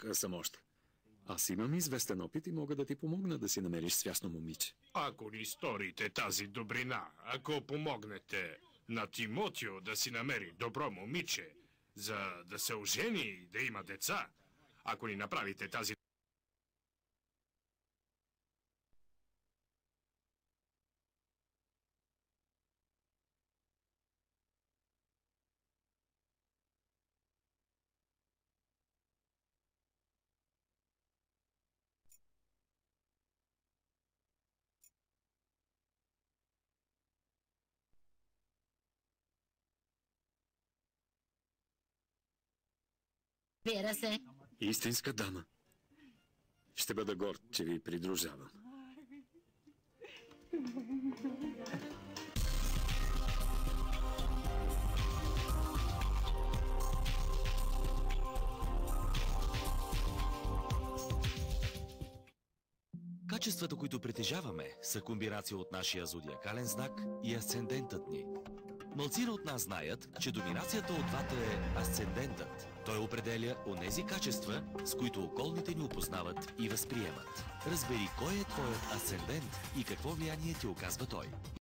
млад съм още. Аз имам известен опит и мога да ти помогна да си намериш свясно момиче. Ако ни сторите тази добрина, ако помогнете на Тимотио да си намери добро момиче, за да се ожени и да има деца, ако ни направите тази... Вера се. Истинска дама. Ще бъда горд, че ви придружавам. Качествата, които притежаваме, са комбинация от нашия зодиакален знак и асцендентът ни. Малцина от нас знаят, че доминацията от двата е асцендентът. Той определя онези качества, с които околните ни опознават и възприемат. Разбери кой е твоят асцендент и какво влияние ти оказва той.